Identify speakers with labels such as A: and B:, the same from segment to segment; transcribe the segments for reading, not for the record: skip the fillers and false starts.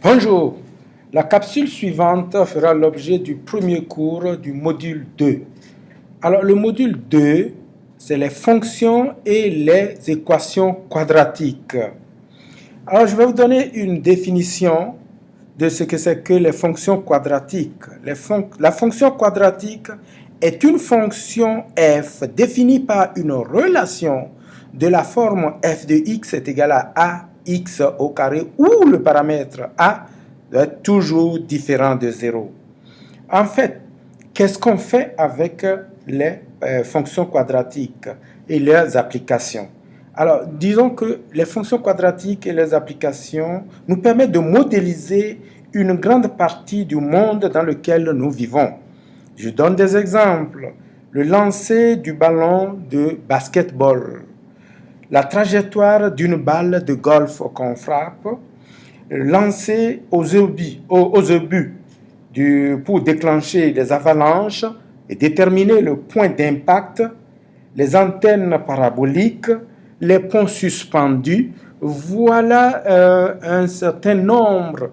A: Bonjour, la capsule suivante fera l'objet du premier cours du module 2. Alors le module 2, c'est les fonctions et les équations quadratiques. Alors je vais vous donner une définition de ce que c'est que les fonctions quadratiques. La fonction quadratique est une fonction f définie par une relation de la forme f de x est égal à ax au carré où le paramètre a doit être toujours différent de 0. En fait, qu'est-ce qu'on fait avec les fonctions quadratiques et leurs applications? Alors, disons que les fonctions quadratiques et les applications nous permettent de modéliser une grande partie du monde dans lequel nous vivons. Je donne des exemples. Le lancer du ballon de basketball, la trajectoire d'une balle de golf qu'on frappe, le lancer aux obus pour déclencher des avalanches et déterminer le point d'impact, les antennes paraboliques, les ponts suspendus. Voilà un certain nombre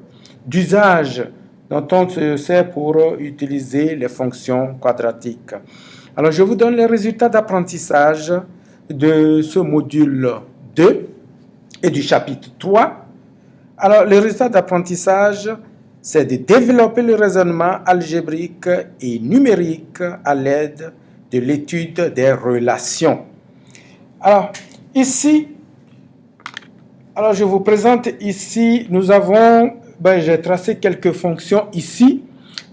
A: d'usages dont on se sert pour utiliser les fonctions quadratiques. Alors, je vous donne les résultats d'apprentissage de ce module 2 et du chapitre 3. Alors, le résultat d'apprentissage, c'est de développer le raisonnement algébrique et numérique à l'aide de l'étude des relations. Alors, ici, je vous présente ici, nous avons, j'ai tracé quelques fonctions ici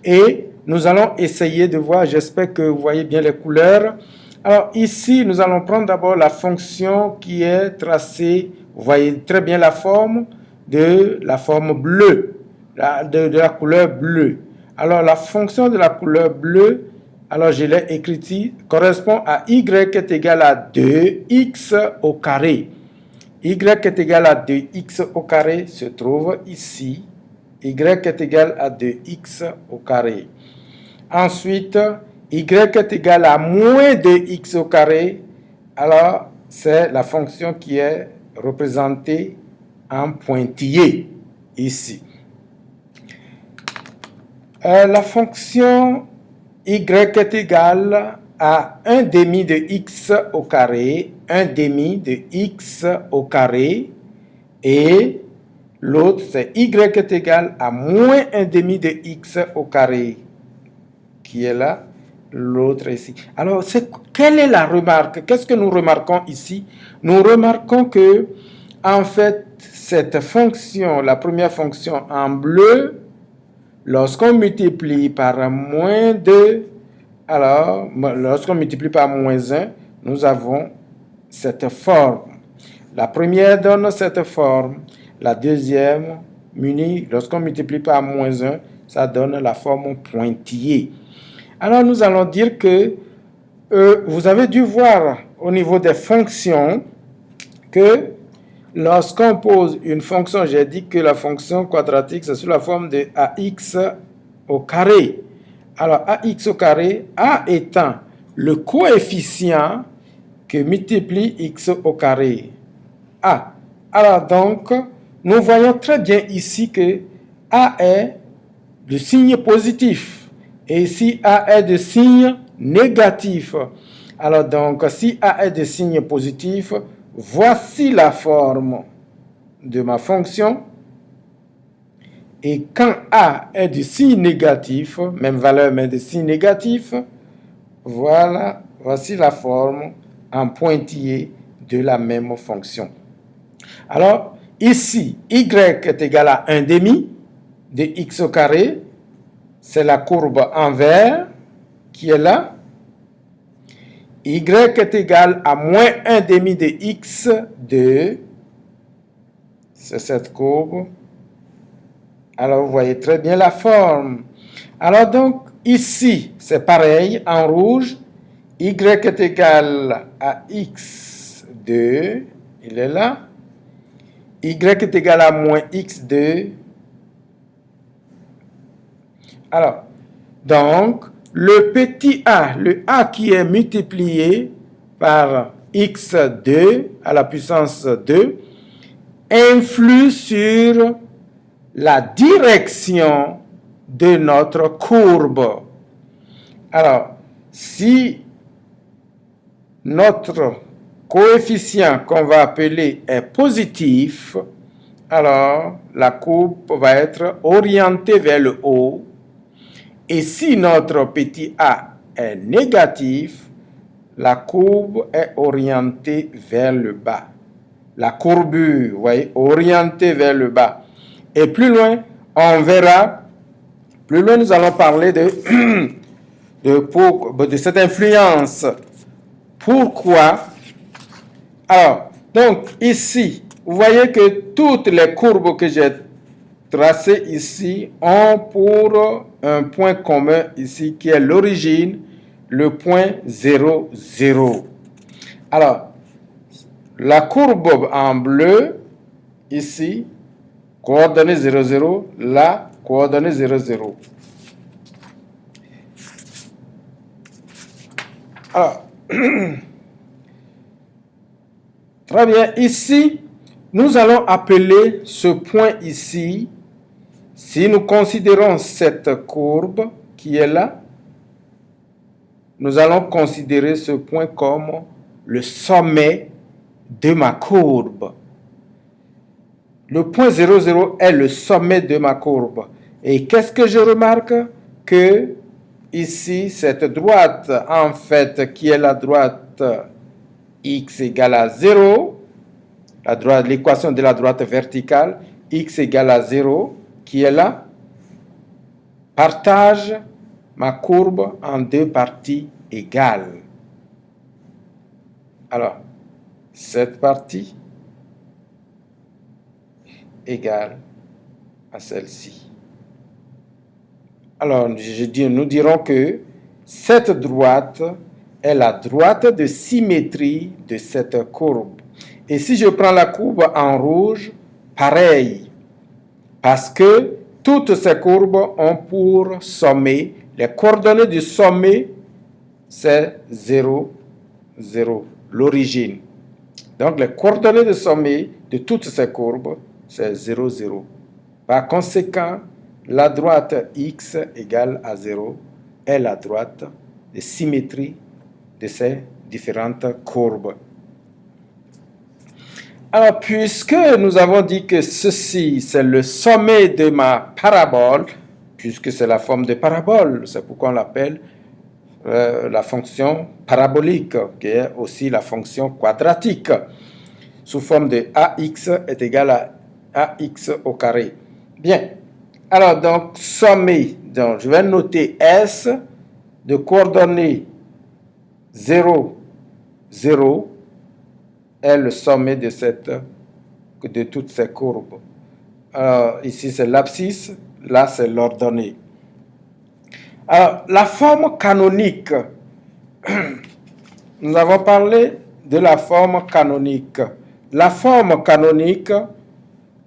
A: et nous allons essayer de voir, j'espère que vous voyez bien les couleurs. Alors ici, nous allons prendre d'abord la fonction qui est tracée, vous voyez très bien la forme de la forme bleue, de la couleur bleue. Alors la fonction de la couleur bleue, alors je l'ai écrite ici, correspond à y est égal à 2x au carré. Y est égal à 2x au carré se trouve ici. Y est égal à 2x au carré. Ensuite, y est égal à moins 2x au carré. Alors, c'est la fonction qui est représentée en pointillé ici. La fonction y est égale à 1 demi de x au carré, 1 demi de x au carré, et l'autre c'est y est égal à moins 1 demi de x au carré, qui est là, l'autre ici. Alors, quelle est la remarque? Qu'est-ce que nous remarquons ici? Nous remarquons que, en fait, cette fonction, la première fonction en bleu, lorsqu'on multiplie par moins 2, alors, lorsqu'on multiplie par moins 1, nous avons cette forme. La première donne cette forme. La deuxième, lorsqu'on multiplie par moins 1, ça donne la forme pointillée. Alors, nous allons dire que vous avez dû voir au niveau des fonctions que lorsqu'on pose une fonction, j'ai dit que la fonction quadratique, c'est sous la forme de ax au carré. Alors, ax au carré, a étant le coefficient que multiplie x au carré. A. Alors donc, nous voyons très bien ici que a est de signe positif. Et ici, a est de signe négatif. Alors donc, si a est de signe positif, voici la forme de ma fonction. Et quand a est de signe négatif, même valeur mais de signe négatif, voilà, voici la forme en pointillé de la même fonction. Alors, ici, y est égal à 1 demi de x au carré. C'est la courbe envers qui est là. Y est égal à moins 1 demi de x de, c'est cette courbe. Alors, vous voyez très bien la forme. Alors donc, ici, c'est pareil, en rouge, y est égal à x2, il est là. Y est égal à moins x2. Alors, donc, le petit a, le a qui est multiplié par x2 à la puissance 2, influe sur la direction de notre courbe. Alors, si notre coefficient qu'on va appeler est positif, alors la courbe va être orientée vers le haut. Et si notre petit a est négatif, la courbe est orientée vers le bas. La courbure, vous voyez, orientée vers le bas. Et plus loin, on verra, plus loin nous allons parler de cette influence. Pourquoi? Alors, donc ici, vous voyez que toutes les courbes que j'ai tracées ici ont pour un point commun ici qui est l'origine, le point 0, 0. Alors, la courbe en bleu, ici, coordonnée 0, 0, là, coordonnée 0, 0. Alors, très bien, ici, nous allons appeler ce point ici, si nous considérons cette courbe qui est là, nous allons considérer ce point comme le sommet de ma courbe. Le point 0, 0 est le sommet de ma courbe. Et qu'est-ce que je remarque? Que ici, cette droite, en fait, qui est la droite x égale à 0, l'équation de la droite verticale, x égale à 0, qui est là, partage ma courbe en deux parties égales. Alors, cette partie égale à celle-ci. Alors, nous dirons que cette droite est la droite de symétrie de cette courbe. Et si je prends la courbe en rouge, pareil, parce que toutes ces courbes ont pour sommet, les coordonnées du sommet, c'est 0, 0, l'origine. Donc, les coordonnées du sommet de toutes ces courbes, c'est 0, 0. Par conséquent, la droite x égale à 0 est la droite de symétrie de ces différentes courbes. Alors, puisque nous avons dit que ceci, c'est le sommet de ma parabole, puisque c'est la forme de parabole, c'est pourquoi on l'appelle la fonction parabolique, qui est aussi la fonction quadratique, sous forme de ax est égal à ax au carré. Bien, alors donc sommet, donc je vais noter S de coordonnées 0, 0, est le sommet de toutes ces courbes. Alors, ici, c'est l'abscisse, là, c'est l'ordonnée. Alors, la forme canonique. Nous avons parlé de la forme canonique. La forme canonique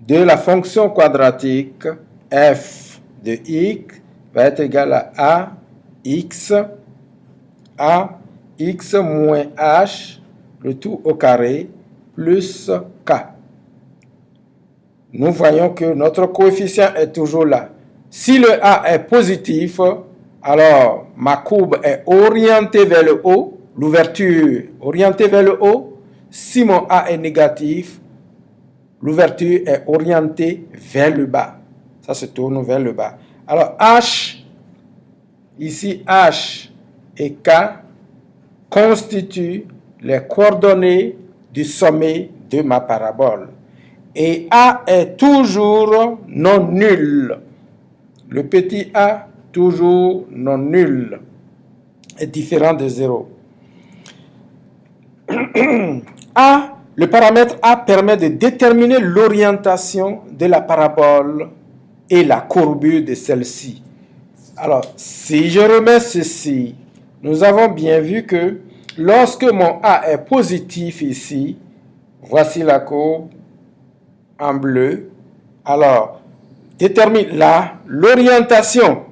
A: de la fonction quadratique f de x va être égale à x moins h, le tout au carré, plus k. Nous voyons que notre coefficient est toujours là. Si le a est positif, alors ma courbe est orientée vers le haut, l'ouverture orientée vers le haut. Si mon a est négatif, l'ouverture est orientée vers le bas. Ça se tourne vers le bas. Alors h, ici h et k constituent les coordonnées du sommet de ma parabole. Et a est toujours non nul. Le petit a, toujours non nul, est différent de 0. Le paramètre a permet de déterminer l'orientation de la parabole et la courbure de celle-ci. Alors, si je remets ceci, nous avons bien vu que lorsque mon a est positif ici, voici la courbe en bleu. Alors, détermine là l'orientation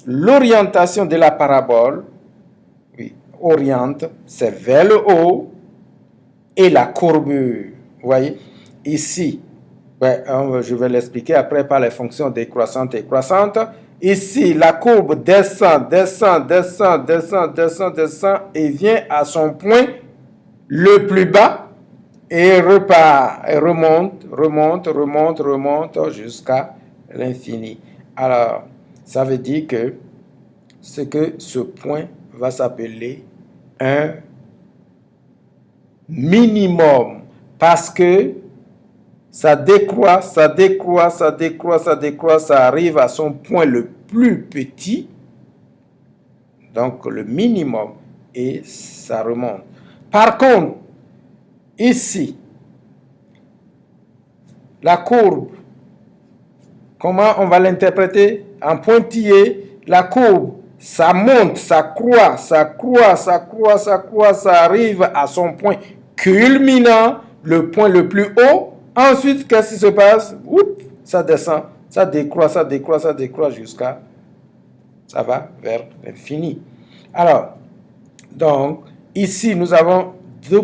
A: de la parabole, oui, oriente, c'est vers le haut, et la courbure. Vous voyez, ici, Je vais l'expliquer après par les fonctions décroissantes et croissantes. Ici, la courbe descend, descend, descend, descend, descend, descend et vient à son point le plus bas et repart, et remonte, remonte, remonte, remonte jusqu'à l'infini. Alors, ça veut dire que ce point va s'appeler un minimum parce que ça décroît, ça décroît, ça décroît, ça décroît, ça arrive à son point le plus petit, donc le minimum, et ça remonte. Par contre, ici, la courbe, comment on va l'interpréter? En pointillé, la courbe, ça monte, ça croît, ça croît, ça croît, ça croît, ça arrive à son point culminant, le point le plus haut. Ensuite, qu'est-ce qui se passe? Oups, ça descend, ça décroît, ça décroît, ça décroît jusqu'à... ça va vers l'infini. Alors, donc, ici, nous avons,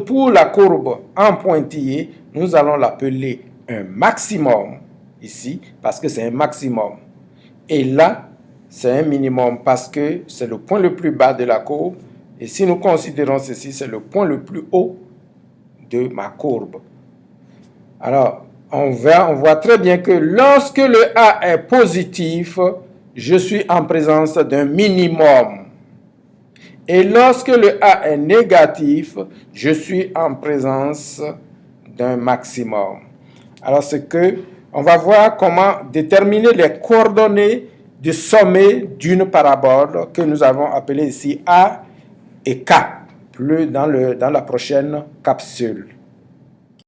A: pour la courbe en pointillé, nous allons l'appeler un maximum, ici, parce que c'est un maximum. Et là, c'est un minimum, parce que c'est le point le plus bas de la courbe. Et si nous considérons ceci, c'est le point le plus haut de ma courbe. Alors, on voit très bien que lorsque le A est positif, je suis en présence d'un minimum. Et lorsque le A est négatif, je suis en présence d'un maximum. Alors, on va voir comment déterminer les coordonnées du sommet d'une parabole que nous avons appelée ici A et K, plus dans la prochaine capsule.